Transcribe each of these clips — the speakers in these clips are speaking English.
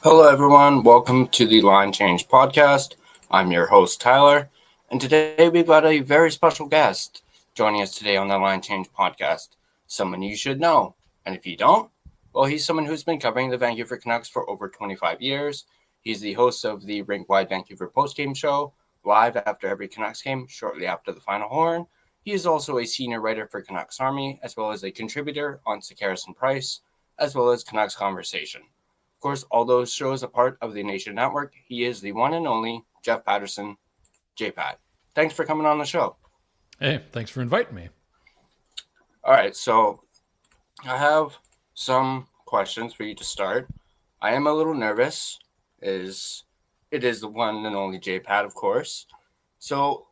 Hello, everyone. Welcome to the Line Change podcast. I'm your host, Tyler, and today we've got a very special guest joining us today on the Line Change podcast. Someone you should know, and if you don't, well, he's someone who's been covering the Vancouver Canucks for over 25 years. He's the host of the Rink Vancouver postgame show, live after every Canucks game, shortly after the final horn. He is also a senior writer for Canucks Army, as well as a contributor on Paterson Price, as well as Canucks Conversation. Of course, all those shows are part of the Nation Network. He is the one and only Jeff Paterson, J-Pat. Thanks for coming on the show. Hey, thanks for inviting me. All right, so I have some questions for you to start. I am a little nervous. It is the one and only J-Pat, of course. So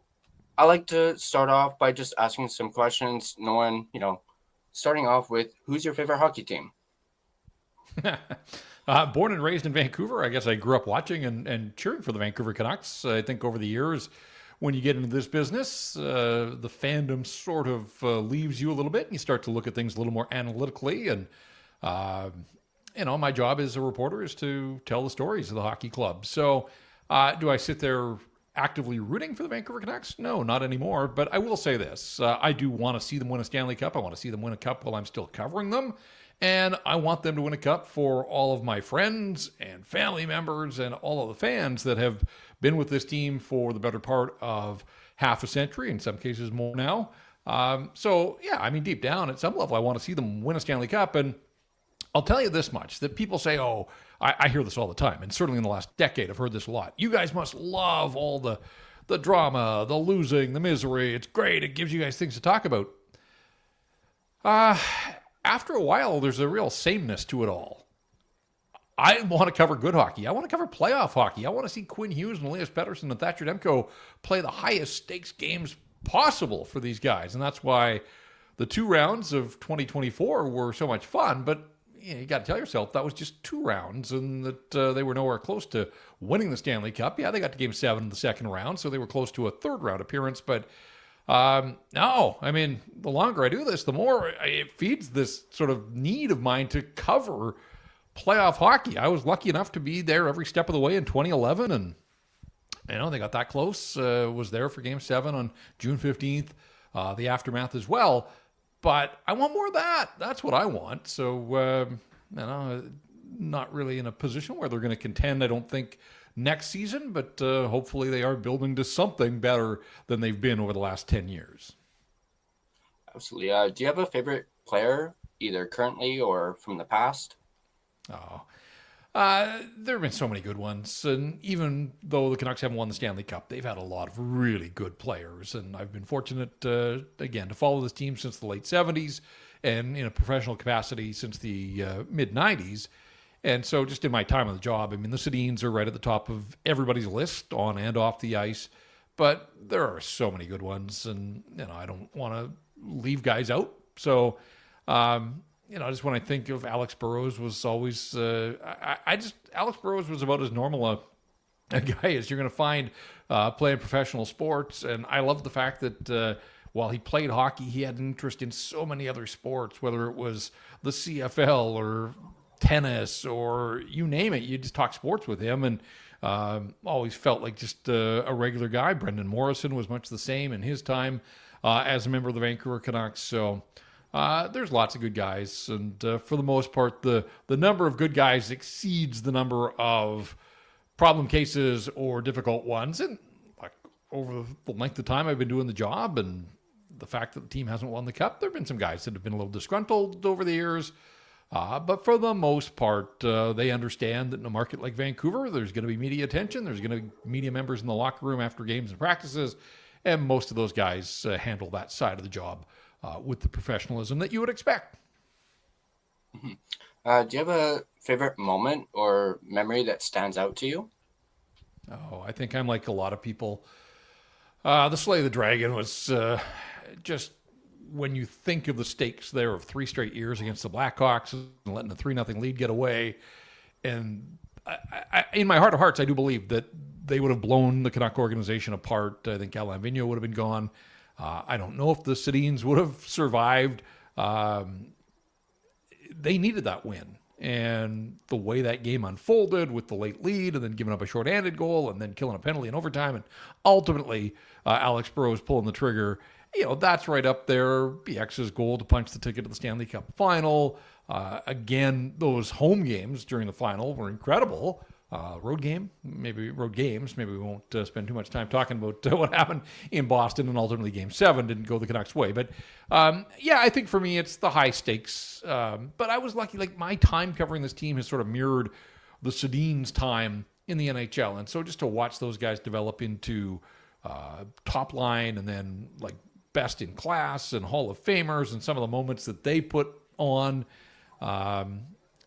I like to start off by just asking some questions, starting off with, who's your favorite hockey team? Born and raised in Vancouver, I guess I grew up watching and cheering for the Vancouver Canucks. I think over the years, when you get into this business, the fandom sort of leaves you a little bit, and you start to look at things a little more analytically. And my job as a reporter is to tell the stories of the hockey club. So, do I sit there actively rooting for the Vancouver Canucks? No, not anymore. But I will say this: I do want to see them win a Stanley Cup. I want to see them win a cup while I'm still covering them. And I want them to win a cup for all of my friends and family members and all of the fans that have been with this team for the better part of half a century, in some cases more now. Deep down, at some level, I want to see them win a Stanley Cup. And I'll tell you this much, that people say, I hear this all the time. And certainly in the last decade, I've heard this a lot. You guys must love all the drama, the losing, the misery. It's great. It gives you guys things to talk about. After a while, there's a real sameness to it all. I want to cover good hockey. I want to cover playoff hockey. I want to see Quinn Hughes and Elias Paterson and Thatcher Demko play the highest stakes games possible for these guys. And that's why the 2 rounds of 2024 were so much fun. But you got to tell yourself that was just 2 rounds and that they were nowhere close to winning the Stanley Cup. Yeah, they got to Game 7 in the second round, so they were close to a 3rd round appearance. But the longer I do this, the more it feeds this sort of need of mine to cover playoff hockey. I was lucky enough to be there every step of the way in 2011, and they got that close. Was there for Game 7 on June 15th, the aftermath as well. But I want more of that. That's what I want. So, not really in a position where they're going to contend, I don't think, next season, but hopefully they are building to something better than they've been over the last 10 years. Absolutely. Do you have a favorite player, either currently or from the past? There have been so many good ones, and even though the Canucks haven't won the Stanley Cup, they've had a lot of really good players, and I've been fortunate, to follow this team since the late 70s and in a professional capacity since the mid-90s. And so just in my time on the job, the Sedins are right at the top of everybody's list on and off the ice. But there are so many good ones, and, I don't want to leave guys out. So, just when I think of Alex Burrows was always, Alex Burrows was about as normal a guy as you're going to find playing professional sports. And I love the fact that while he played hockey, he had an interest in so many other sports, whether it was the CFL or tennis or you name it. You just talk sports with him, and always felt like just a regular guy. Brendan Morrison was much the same in his time as a member of the Vancouver Canucks. So there's lots of good guys, and for the most part, the number of good guys exceeds the number of problem cases or difficult ones. And like over the length of time I've been doing the job, and the fact that the team hasn't won the cup, there have been some guys that have been a little disgruntled over the years. But for the most part, they understand that in a market like Vancouver, there's going to be media attention. There's going to be media members in the locker room after games and practices. And most of those guys handle that side of the job with the professionalism that you would expect. Mm-hmm. Do you have a favorite moment or memory that stands out to you? I think I'm like a lot of people. The Slay of the Dragon was just... when you think of the stakes there of 3 straight years against the Blackhawks and letting the 3-0 lead get away, and I, in my heart of hearts, I do believe that they would have blown the Canuck organization apart. I think Alain Vigneault would have been gone. I don't know if the Sedins would have survived. They needed that win. And the way that game unfolded with the late lead and then giving up a shorthanded goal and then killing a penalty in overtime and ultimately Alex Burrows pulling the trigger, that's right up there. BX's goal to punch the ticket to the Stanley Cup final. Again, those home games during the final were incredible. Road games. Maybe we won't spend too much time talking about what happened in Boston, and ultimately Game 7 didn't go the Canucks' way. But I think for me it's the high stakes. But I was lucky; like my time covering this team has sort of mirrored the Sedin's time in the NHL, and so just to watch those guys develop into top line and then like best in class and Hall of Famers, and some of the moments that they put on. But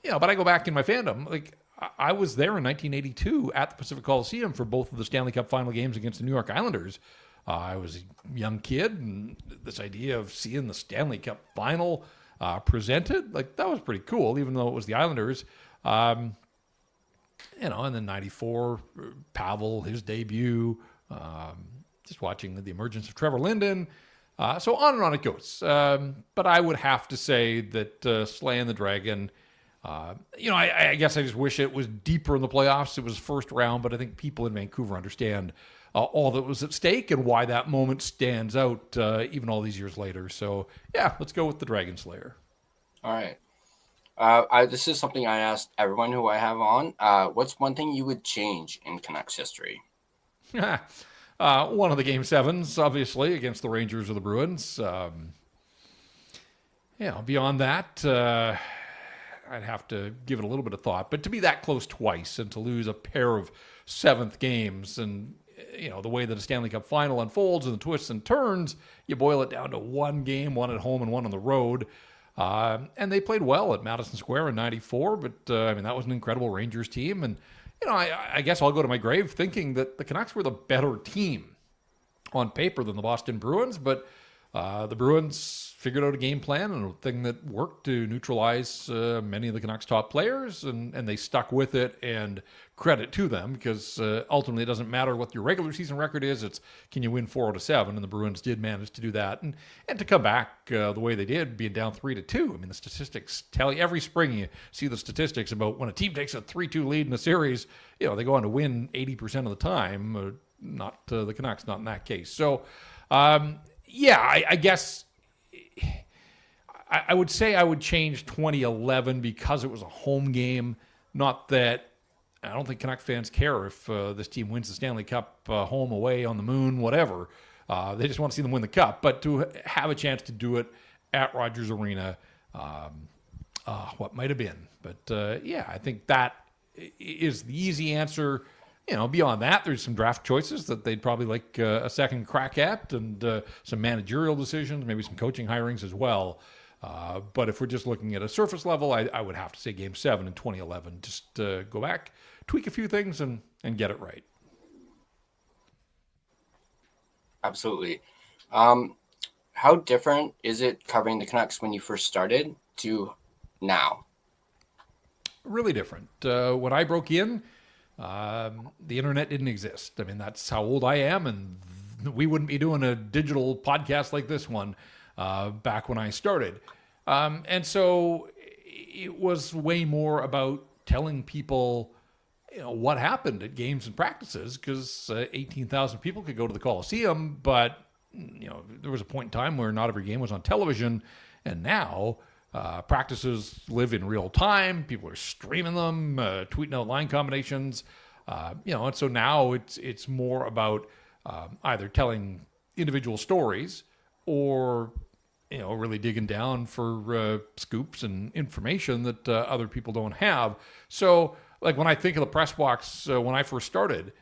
I go back in my fandom, like. I was there in 1982 at the Pacific Coliseum for both of the Stanley Cup final games against the New York Islanders. I was a young kid, and this idea of seeing the Stanley Cup final presented, like that was pretty cool, even though it was the Islanders. And then 94, Pavel, his debut, just watching the emergence of Trevor Linden. So on and on it goes. But I would have to say that slaying the Dragon... I guess I just wish it was deeper in the playoffs. It was first round, but I think people in Vancouver understand all that was at stake and why that moment stands out even all these years later. So, let's go with the Dragon Slayer. All right. This is something I asked everyone who I have on. What's one thing you would change in Canucks history? One of the Game 7s, obviously, against the Rangers or the Bruins. Beyond that... I'd have to give it a little bit of thought, but to be that close twice and to lose a pair of seventh games and, the way that a Stanley Cup final unfolds and the twists and turns, you boil it down to one game, one at home and one on the road. And they played well at Madison Square in 94, but that was an incredible Rangers team. And, I guess I'll go to my grave thinking that the Canucks were the better team on paper than the Boston Bruins, but the Bruins figured out a game plan and a thing that worked to neutralize many of the Canucks' top players, and they stuck with it, and credit to them, because ultimately it doesn't matter what your regular season record is, it's can you win 4 out of 7, and the Bruins did manage to do that, and to come back the way they did, being down 3-2. The statistics tell you, every spring you see the statistics about when a team takes a 3-2 lead in a series, they go on to win 80% of the time, not the Canucks, not in that case. So, I guess... I would say I would change 2011 because it was a home game. Not that I don't think Canuck fans care if this team wins the Stanley Cup home, away, on the moon, whatever. They just want to see them win the Cup. But to have a chance to do it at Rogers Arena, what might have been. But I think that is the easy answer. Beyond that, there's some draft choices that they'd probably like a second crack at, and some managerial decisions, maybe some coaching hirings as well. But if we're just looking at a surface level, I would have to say Game 7 in 2011. Just go back, tweak a few things, and get it right. Absolutely. How different is it covering the Canucks when you first started to now? Really different. When I broke in, the internet didn't exist. That's how old I am, and we wouldn't be doing a digital podcast like this one back when I started. And so it was way more about telling people, what happened at games and practices, because 18,000 people could go to the Coliseum, but, there was a point in time where not every game was on television, and now practices live in real time. People are streaming them, tweeting out line combinations, and so now it's more about either telling individual stories or really digging down for scoops and information that other people don't have. So, like when I think of the press box when I first started,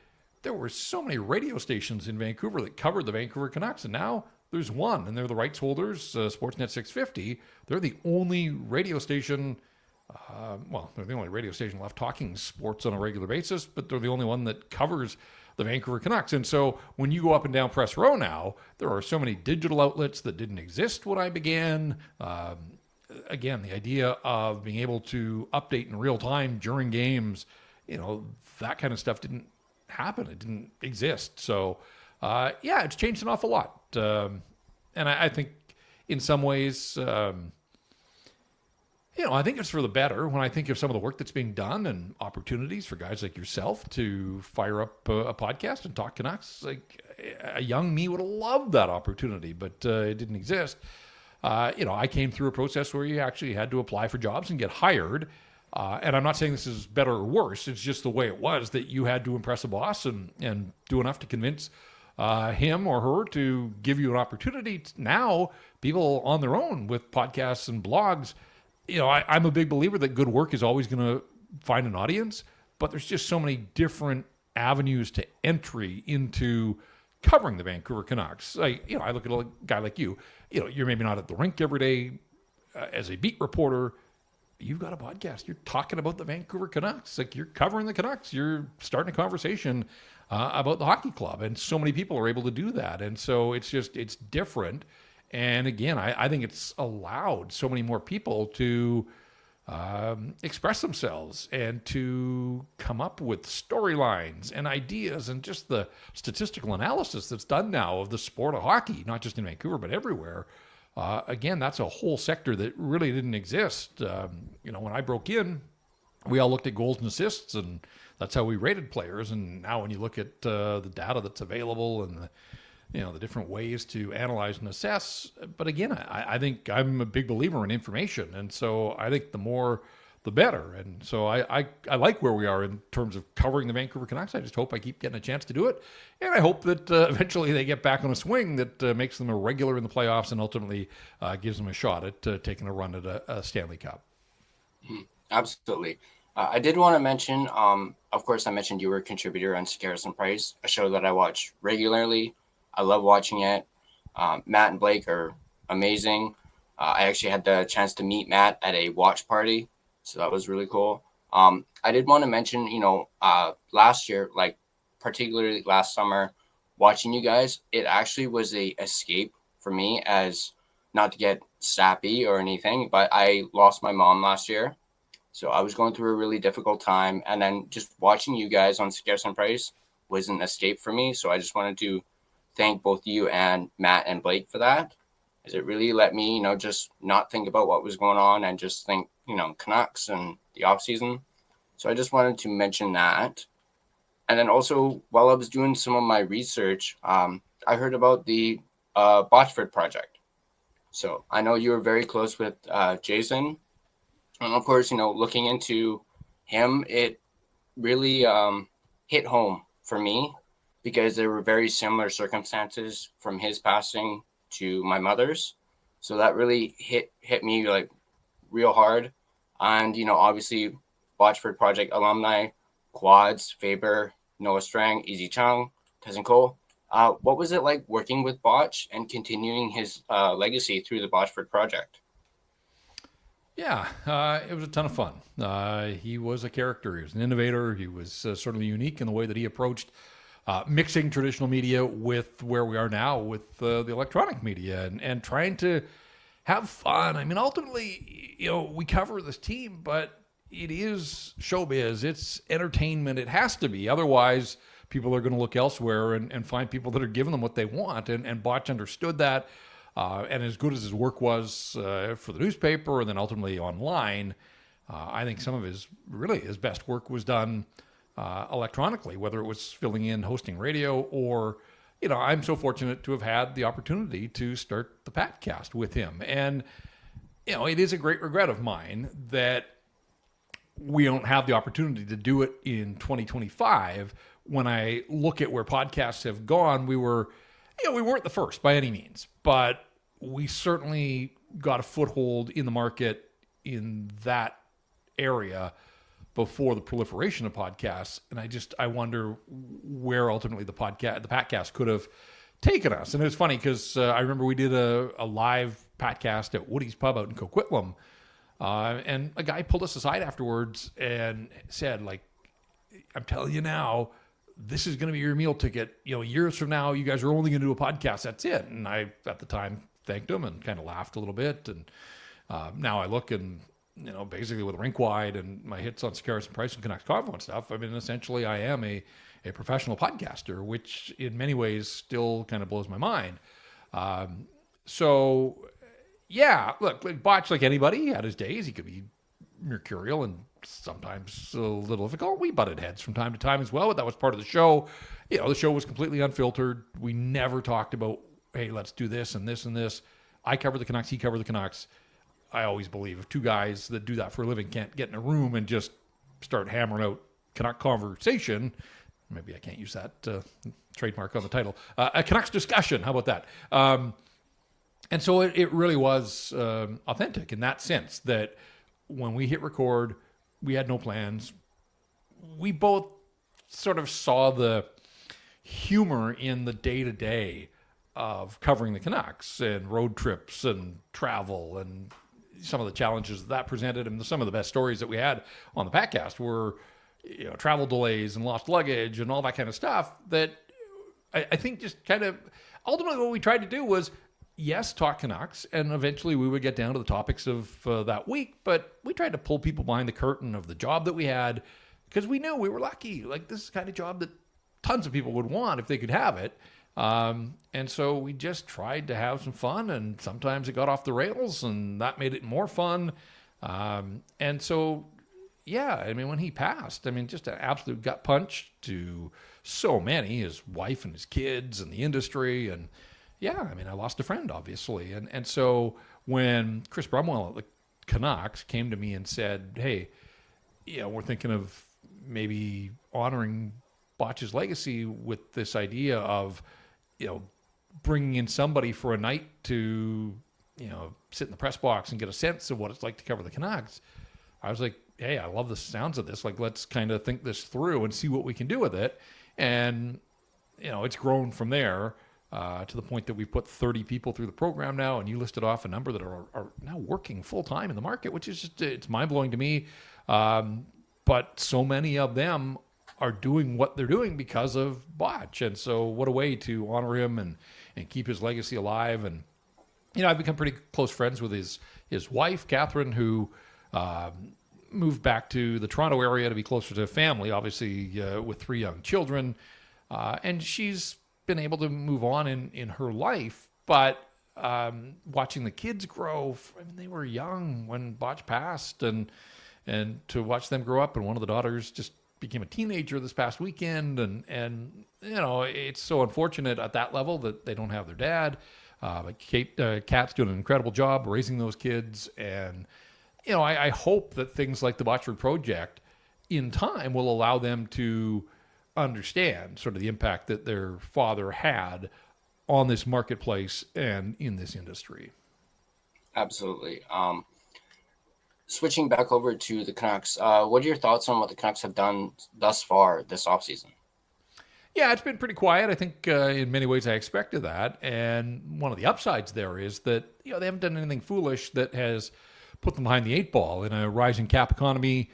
there were so many radio stations in Vancouver that covered the Vancouver Canucks, and now there's one, and they're the rights holders, Sportsnet 650. They're the only radio station, they're the only radio station left talking sports on a regular basis, but they're the only one that covers the Vancouver Canucks. And so when you go up and down press row now, there are so many digital outlets that didn't exist when I began. Again, the idea of being able to update in real time during games, that kind of stuff didn't happen. It didn't exist. So, it's changed an awful lot. And I think in some ways, I think it's for the better when I think of some of the work that's being done and opportunities for guys like yourself to fire up a podcast and talk Canucks. Like a young me would have loved that opportunity, but it didn't exist. I came through a process where you actually had to apply for jobs and get hired. And I'm not saying this is better or worse. It's just the way it was that you had to impress a boss and do enough to convince him or her to give you an opportunity. Now, people on their own with podcasts and blogs, I'm a big believer that good work is always going to find an audience, but there's just so many different avenues to entry into covering the Vancouver Canucks. I look at a guy like you. You're maybe not at the rink every day as a beat reporter. You've got a podcast. You're talking about the Vancouver Canucks. Like you're covering the Canucks. You're starting a conversation about the hockey club, and so many people are able to do that. And so it's different. And again, I think it's allowed so many more people to express themselves and to come up with storylines and ideas and just the statistical analysis that's done now of the sport of hockey, not just in Vancouver, but everywhere. Again, that's a whole sector that really didn't exist. When I broke in, we all looked at goals and assists, and that's how we rated players. And now when you look at the data that's available and the different ways to analyze and assess. But again, I think I'm a big believer in information. And so I think the more, the better. And so I like where we are in terms of covering the Vancouver Canucks. I just hope I keep getting a chance to do it. And I hope that eventually they get back on a swing that makes them a regular in the playoffs and ultimately gives them a shot at taking a run at a Stanley Cup. Absolutely. I did want to mention, of course, I mentioned you were a contributor on Garrison Price, a show that I watch regularly. I love watching it. Matt and Blake are amazing. I actually had the chance to meet Matt at a watch party, so that was really cool. I did want to mention, last year, like particularly last summer, watching you guys, it actually was a escape for me, as not to get sappy or anything, but I lost my mom last year. So I was going through a really difficult time, and then just watching you guys on Garrison Price was an escape for me. So I just wanted to thank both you and Matt and Blake for that, as it really let me, just not think about what was going on and just think, Canucks and the off season. So I just wanted to mention that. And then also, while I was doing some of my research, I heard about the Botchford project. So I know you were very close with Jason. And of course, looking into him, it really hit home for me, because there were very similar circumstances from his passing to my mother's. So that really hit me like real hard. And, obviously Botchford Project alumni, Quads, Faber, Noah Strang, Easy Chung, Cousin Cole. What was it like working with Botch and continuing his legacy through the Botchford Project? Yeah, it was a ton of fun. He was a character. He was an innovator. He was certainly unique in the way that he approached mixing traditional media with where we are now with the electronic media and trying to have fun. I mean, ultimately, we cover this team, but it is showbiz. It's entertainment. It has to be. Otherwise, people are going to look elsewhere and find people that are giving them what they want. And Botch understood that. And as good as his work was for the newspaper and then ultimately online, I think some of his best work was done electronically, whether it was filling in, hosting radio, or, I'm so fortunate to have had the opportunity to start the Patcast with him. And, it is a great regret of mine that we don't have the opportunity to do it in 2025. When I look at where podcasts have gone, we weren't the first by any means, but we certainly got a foothold in the market in that area before the proliferation of podcasts. And I wonder where ultimately the Patcast could have taken us. And it was funny because I remember we did a live Patcast at Woody's Pub out in Coquitlam. And a guy pulled us aside afterwards and said, like, I'm telling you now, this is going to be your meal ticket. Years from now, you guys are only going to do a podcast. That's it. And I, at the time, thanked him and kind of laughed a little bit. And now I look and, basically with Rink Wide and my hits on Garrison Price and Canucks Convo and stuff, I mean, essentially I am a professional podcaster, which in many ways still kind of blows my mind. So, Yeah, look, like Botch, like anybody, he had his days. He could be mercurial and sometimes a little difficult. We butted heads from time to time as well, but that was part of the show. The show was completely unfiltered. We never talked about, hey, let's do this and this and this. I cover the Canucks, he covered the Canucks. I always believe if two guys that do that for a living can't get in a room and just start hammering out Canuck conversation, maybe I can't use that trademark on the title, a Canucks discussion, how about that? And so it really was authentic in that sense that when we hit record, we had no plans. We both sort of saw the humor in the day-to-day of covering the Canucks and road trips and travel and some of the challenges that presented. And some of the best stories that we had on the podcast were travel delays and lost luggage and all that kind of stuff that I think just kind of ultimately what we tried to do was, yes, talk Canucks, and eventually we would get down to the topics of that week, but we tried to pull people behind the curtain of the job that we had because we knew we were lucky. Like, this is the kind of job that tons of people would want if they could have it. And so we just tried to have some fun, and sometimes it got off the rails, and that made it more fun. And so, yeah, I mean, when he passed, I mean, just an absolute gut punch to so many, his wife and his kids and the industry. And yeah, I mean, I lost a friend, obviously. And so when Chris Brumwell at the Canucks came to me and said, hey, we're thinking of maybe honoring Botch's legacy with this idea of, bringing in somebody for a night to, sit in the press box and get a sense of what it's like to cover the Canucks. I was like, hey, I love the sounds of this. Like, let's kind of think this through and see what we can do with it. And, it's grown from there to the point that we've put 30 people through the program now. And you listed off a number that are now working full time in the market, which is just, it's mind blowing to me. But so many of them are doing what they're doing because of Botch. And so what a way to honor him and keep his legacy alive. And, I've become pretty close friends with his wife, Catherine, who moved back to the Toronto area to be closer to family, obviously with 3 young children. And she's been able to move on in her life. But watching the kids grow, I mean, they were young when Botch passed. And to watch them grow up, and one of the daughters just became a teenager this past weekend, and it's so unfortunate at that level that they don't have their dad. But Kat's doing an incredible job raising those kids, and I hope that things like the Botchford Project in time will allow them to understand sort of the impact that their father had on this marketplace and in this industry. Absolutely. Switching back over to the Canucks, what are your thoughts on what the Canucks have done thus far this offseason? Yeah, it's been pretty quiet. I think in many ways I expected that. And one of the upsides there is that they haven't done anything foolish that has put them behind the 8 ball. In a rising cap economy,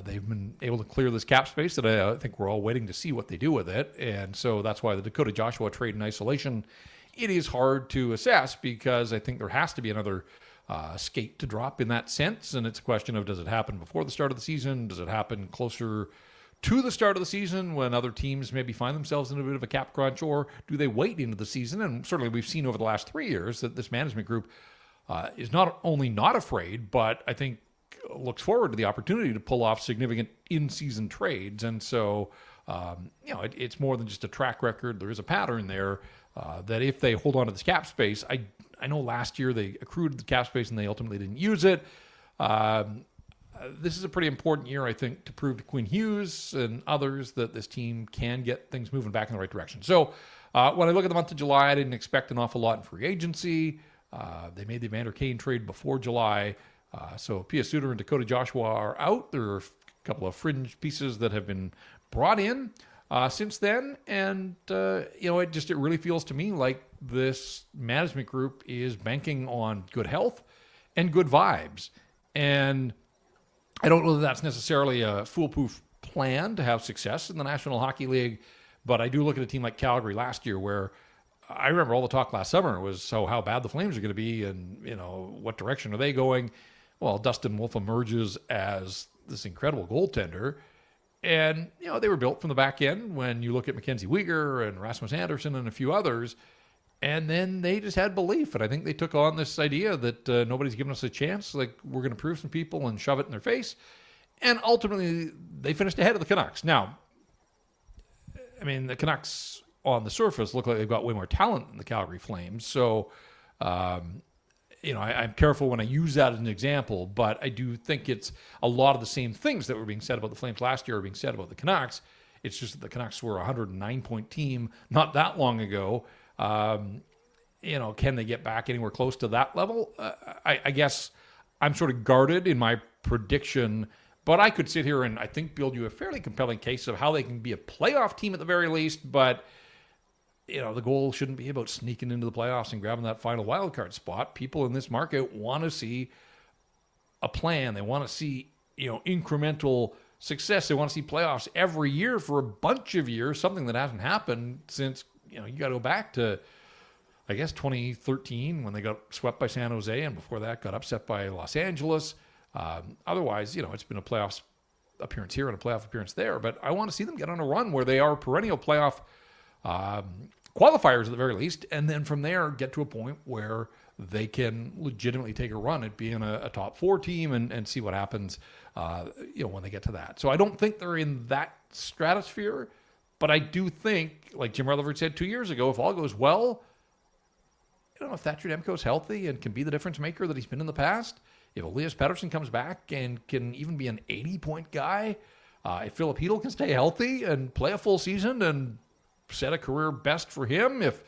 they've been able to clear this cap space that I think we're all waiting to see what they do with it. And so that's why the Dakota Joshua trade in isolation, it is hard to assess because I think there has to be another skate to drop in that sense. And it's a question of, does it happen before the start of the season? Does it happen closer to the start of the season when other teams maybe find themselves in a bit of a cap crunch, or do they wait into the season? And certainly we've seen over the last 3 years that this management group is not only not afraid, but I think looks forward to the opportunity to pull off significant in-season trades. And so, it's more than just a track record. There is a pattern there that if they hold on to this cap space, I know last year they accrued the cap space and they ultimately didn't use it. This is a pretty important year, I think, to prove to Quinn Hughes and others that this team can get things moving back in the right direction. So when I look at the month of July, I didn't expect an awful lot in free agency. They made the Evander Kane trade before July. So Pia Suter and Dakota Joshua are out. There are a couple of fringe pieces that have been brought in since then. And, it really feels to me like this management group is banking on good health and good vibes. And I don't know that that's necessarily a foolproof plan to have success in the National Hockey League, but I do look at a team like Calgary last year where I remember all the talk last summer was how bad the Flames are going to be and, what direction are they going? Well, Dustin Wolf emerges as this incredible goaltender. And, they were built from the back end when you look at Mackenzie Weegar and Rasmus Anderson and a few others. And then they just had belief. And I think they took on this idea that nobody's given us a chance. Like, we're going to prove some people and shove it in their face. And ultimately, they finished ahead of the Canucks. Now, I mean, the Canucks on the surface look like they've got way more talent than the Calgary Flames. So, I'm careful when I use that as an example, but I do think it's a lot of the same things that were being said about the Flames last year are being said about the Canucks. It's just that the Canucks were a 109-point team not that long ago. Can they get back anywhere close to that level? I guess I'm sort of guarded in my prediction, but I could sit here and I think build you a fairly compelling case of how they can be a playoff team at the very least, but the goal shouldn't be about sneaking into the playoffs and grabbing that final wildcard spot. People in this market want to see a plan. They want to see, incremental success. They want to see playoffs every year for a bunch of years, something that hasn't happened since, you got to go back to, I guess, 2013 when they got swept by San Jose, and before that got upset by Los Angeles. Otherwise, it's been a playoffs appearance here and a playoff appearance there. But I want to see them get on a run where they are perennial playoff qualifiers at the very least, and then from there get to a point where they can legitimately take a run at being a top four team and see what happens, when they get to that. So I don't think they're in that stratosphere, but I do think, like Jim Rutherford said 2 years ago, if all goes well, if Thatcher Demko's healthy and can be the difference maker that he's been in the past, if Elias Paterson comes back and can even be an 80-point guy, if Philip Hedl can stay healthy and play a full season and set a career best for him, if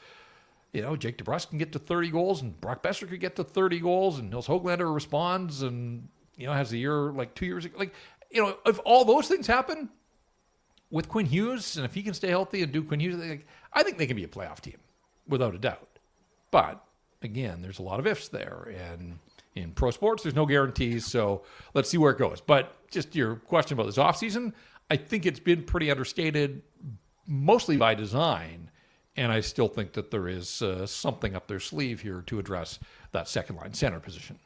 Jake DeBrusk can get to 30 goals and Brock Besser could get to 30 goals and Nils Höglander responds and has a year like 2 years ago, if all those things happen with Quinn Hughes, and if he can stay healthy and do Quinn Hughes, I think they can be a playoff team without a doubt. But again, there's a lot of ifs there, and in pro sports there's no guarantees, so let's see where it goes. But just your question about this offseason, I think it's been pretty understated, mostly by design, and I still think that there is something up their sleeve here to address that second-line center position.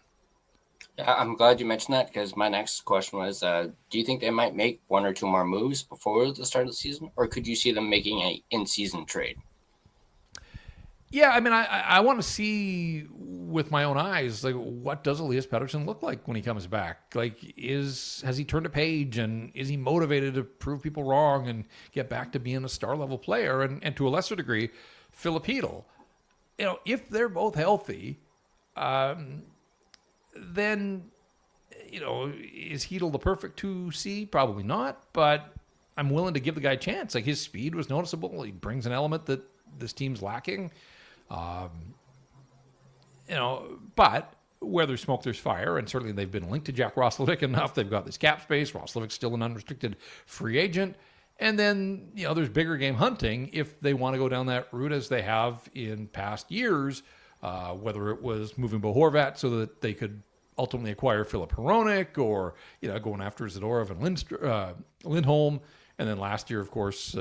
Yeah, I'm glad you mentioned that, because my next question was, do you think they might make one or two more moves before the start of the season, or could you see them making an in-season trade? Yeah, I mean, I want to see with my own eyes, like, what does Elias Pettersson look like when he comes back? Like, has he turned a page, and is he motivated to prove people wrong and get back to being a star-level player? And to a lesser degree, Philip Hedl. If they're both healthy, then, is Hedl the perfect 2C? Probably not, but I'm willing to give the guy a chance. Like, his speed was noticeable. He brings an element that this team's lacking. But where there's smoke, there's fire, and certainly they've been linked to Jack Roslovic enough. They've got this cap space. Roslovic's still an unrestricted free agent. And then, there's bigger game hunting if they want to go down that route as they have in past years, whether it was moving Bo Horvat so that they could ultimately acquire Filip Hronek, or, going after Zadorov and Lindholm. And then last year, of course,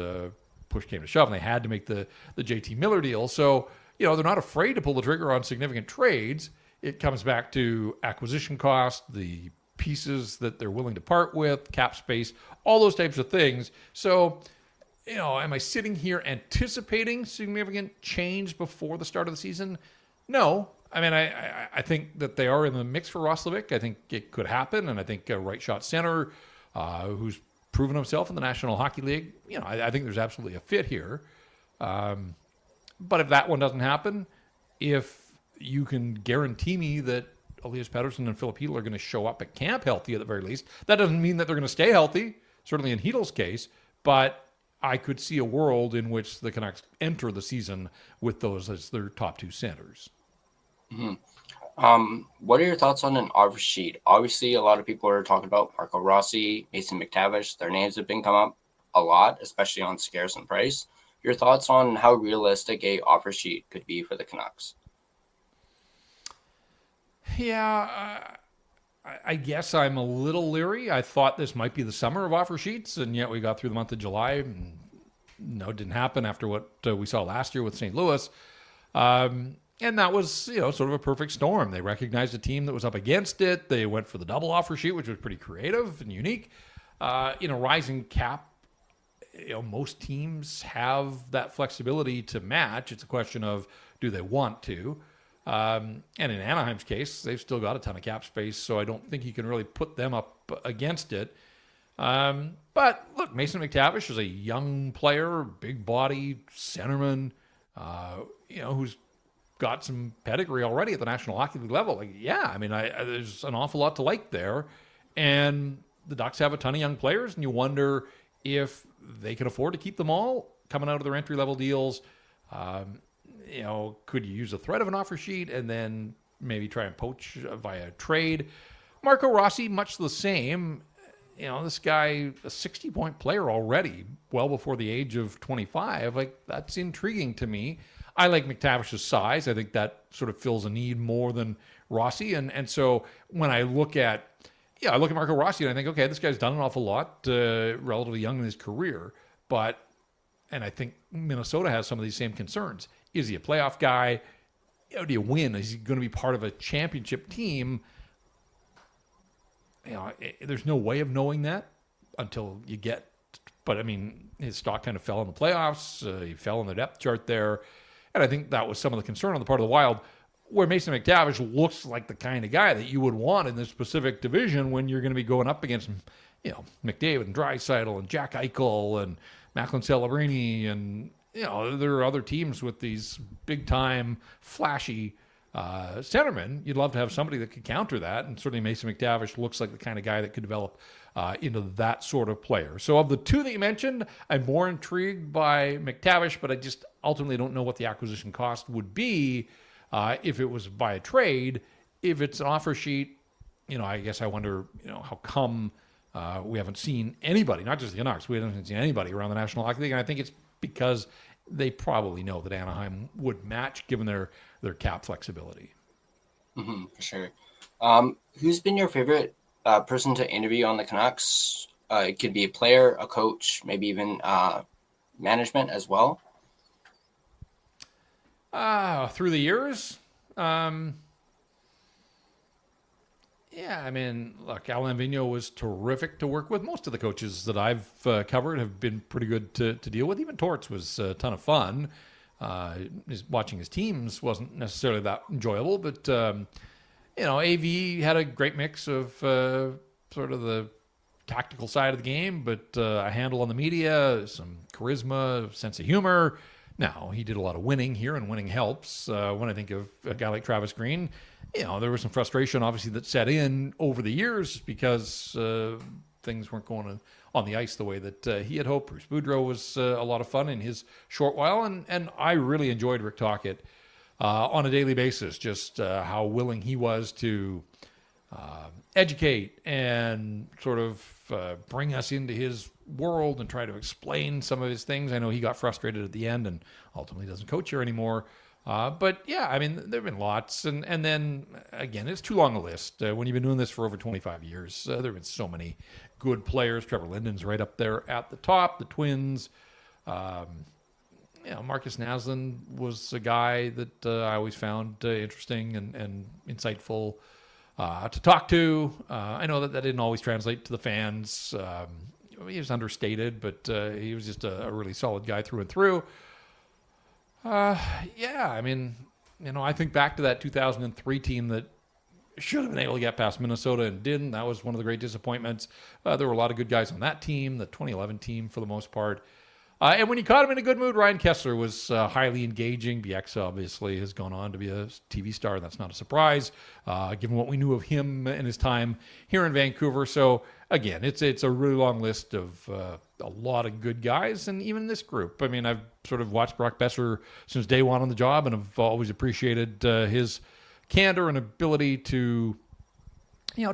push came to shove, and they had to make the JT Miller deal. So, they're not afraid to pull the trigger on significant trades. It comes back to acquisition cost, the pieces that they're willing to part with, cap space, all those types of things. So, am I sitting here anticipating significant change before the start of the season? No. I mean, I think that they are in the mix for Roslovic. I think it could happen, and I think a right shot center who's proven himself in the National Hockey League, I think there's absolutely a fit here. But if that one doesn't happen, if you can guarantee me that Elias Pettersson and Philip Hedl are going to show up at camp healthy at the very least, that doesn't mean that they're going to stay healthy, certainly in Hedl's case, but I could see a world in which the Canucks enter the season with those as their top two centers. Mm-hmm. What are your thoughts on an offer sheet? Obviously, a lot of people are talking about Marco Rossi, Mason McTavish. Their names have been come up a lot, especially on Scarce and Price. Your thoughts on how realistic a offer sheet could be for the Canucks? Yeah, I guess I'm a little leery. I thought this might be the summer of offer sheets, and yet we got through the month of July. And no, it didn't happen after what we saw last year with St. Louis. And that was, sort of a perfect storm. They recognized a team that was up against it. They went for the double offer sheet, which was pretty creative and unique. Rising cap, most teams have that flexibility to match. It's a question of, do they want to? And in Anaheim's case, they've still got a ton of cap space, so I don't think you can really put them up against it. But look, Mason McTavish is a young player, big body centerman, who's got some pedigree already at the National Hockey League level. There's an awful lot to like there. And the Ducks have a ton of young players, and you wonder if they can afford to keep them all coming out of their entry-level deals. Could you use a threat of an offer sheet and then maybe try and poach via trade? Marco Rossi, much the same. This guy, a 60-point player already, well before the age of 25. That's intriguing to me. I like McTavish's size. I think that sort of fills a need more than Rossi. And so when I look at Marco Rossi and I think, okay, this guy's done an awful lot, relatively young in his career. And I think Minnesota has some of these same concerns. Is he a playoff guy? Do you win? Is he going to be part of a championship team? There's no way of knowing that until you get. But his stock kind of fell in the playoffs. He fell in the depth chart there, and I think that was some of the concern on the part of the Wild. Where Mason McTavish looks like the kind of guy that you would want in this specific division when you're going to be going up against, McDavid and Draisaitl and Jack Eichel and Macklin Celebrini, and there are other teams with these big-time, flashy centermen. You'd love to have somebody that could counter that, and certainly Mason McTavish looks like the kind of guy that could develop into that sort of player. So of the two that you mentioned, I'm more intrigued by McTavish, but I just ultimately don't know what the acquisition cost would be if it was by a trade. If it's an offer sheet, I guess I wonder, how come we haven't seen anybody, not just the Canucks, we haven't seen anybody around the National Hockey League, and I think it's because they probably know that Anaheim would match given their cap flexibility. Mm-hmm, for sure. Who's been your favorite person to interview on the Canucks? It could be a player, a coach, maybe even management as well. Through the years? Look, Alain Vigneault was terrific to work with. Most of the coaches that I've covered have been pretty good to deal with. Even Torts was a ton of fun. Watching his teams wasn't necessarily that enjoyable, but, AV had a great mix of sort of the tactical side of the game, but a handle on the media, some charisma, sense of humor. Now, he did a lot of winning here, and winning helps. When I think of a guy like Travis Green, there was some frustration, obviously, that set in over the years because things weren't going on the ice the way that he had hoped. Bruce Boudreau was a lot of fun in his short while, and I really enjoyed Rick Tocchet on a daily basis, just how willing he was to educate and sort of bring us into his world and try to explain some of his things. I know he got frustrated at the end and ultimately doesn't coach here anymore. But yeah, there have been lots. And then again, it's too long a list. When you've been doing this for over 25 years, there have been so many good players. Trevor Linden's right up there at the top, the Twins. Marcus Naslund was a guy that I always found interesting and insightful to talk to. I know that didn't always translate to the fans. He was understated, but he was just a really solid guy through and through. I think back to that 2003 team that should have been able to get past Minnesota and didn't. That was one of the great disappointments. There were a lot of good guys on that team, the 2011 team for the most part. And when you caught him in a good mood, Ryan Kessler was highly engaging. BX obviously has gone on to be a TV star. That's not a surprise, given what we knew of him and his time here in Vancouver. So, again, it's a really long list of a lot of good guys, and even this group. I've sort of watched Brock Besser since day one on the job, and I've always appreciated his candor and ability to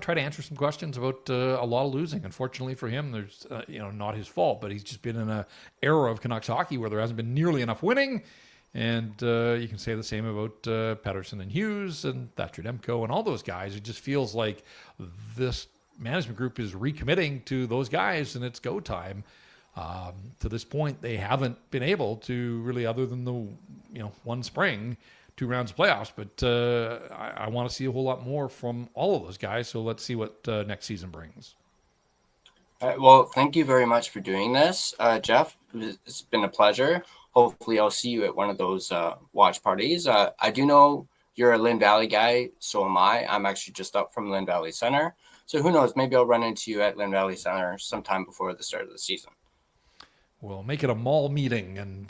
try to answer some questions about a lot of losing. Unfortunately for him, there's, not his fault, but he's just been in an era of Canucks hockey where there hasn't been nearly enough winning. And you can say the same about Paterson and Hughes and Thatcher Demko and all those guys. It just feels like this management group is recommitting to those guys, and it's go time. To this point, they haven't been able to really, other than the one spring, 2 rounds of playoffs, but I want to see a whole lot more from all of those guys. So let's see what next season brings. All right, well, thank you very much for doing this, Jeff. It's been a pleasure. hopefully I'll see you at one of those watch parties. I do know you're a Lynn Valley guy, so am I. I'm actually just up from Lynn Valley Center. So who knows, maybe I'll run into you at Lynn Valley Center sometime before the start of the season. We'll make it a mall meeting and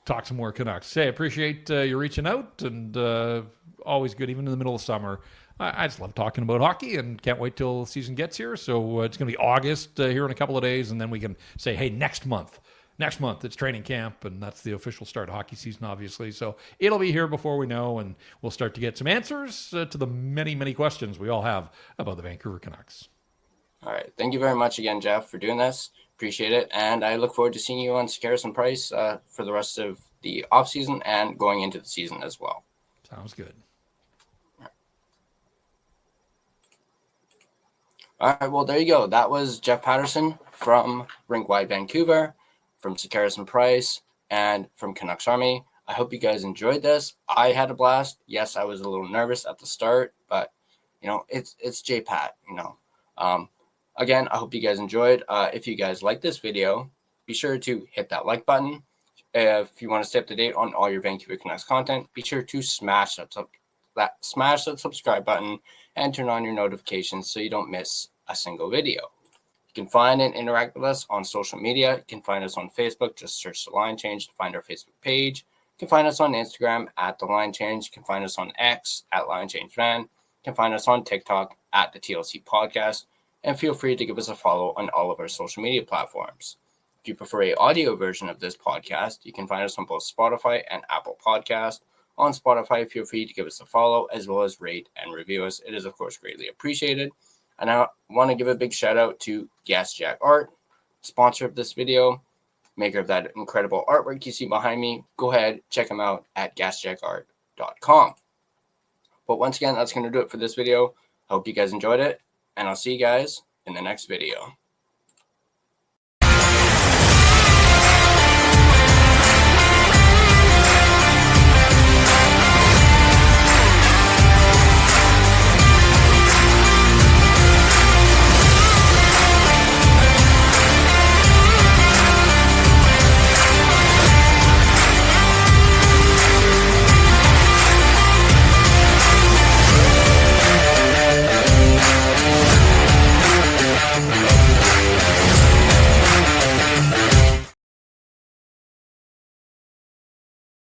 talk some more Canucks. Hey, appreciate you reaching out, and always good, even in the middle of summer. I just love talking about hockey and can't wait till the season gets here. So it's going to be August here in a couple of days, and then we can say, hey, next month it's training camp, and that's the official start of hockey season, obviously. So it'll be here before we know, and we'll start to get some answers to the many, many questions we all have about the Vancouver Canucks. All right. Thank you very much again, Jeff, for doing this. Appreciate it. And I look forward to seeing you on Sekeres and Price for the rest of the offseason and going into the season as well. Sounds good. All right, well, there you go. That was Jeff Paterson from Rink Vancouver, from Sekeres and Price, and from Canucks Army. I hope you guys enjoyed this. I had a blast. Yes, I was a little nervous at the start, but, it's J-Pat, Again, I hope you guys enjoyed. If you guys like this video, be sure to hit that like button. If you want to stay up to date on all your Vancouver Canucks content, be sure to smash that subscribe button and turn on your notifications so you don't miss a single video. You can find and interact with us on social media. You can find us on Facebook. Just search The Line Change to find our Facebook page. You can find us on Instagram at The Line Change. You can find us on X at Line Change Fan. You can find us on TikTok at the TLC Podcast. And feel free to give us a follow on all of our social media platforms. If you prefer an audio version of this podcast, you can find us on both Spotify and Apple Podcasts. On Spotify, feel free to give us a follow as well as rate and review us. It is, of course, greatly appreciated. And I want to give a big shout out to Gassy Jack Art, sponsor of this video, maker of that incredible artwork you see behind me. Go ahead, check him out at gassjackart.com. But once again, that's going to do it for this video. I hope you guys enjoyed it, and I'll see you guys in the next video.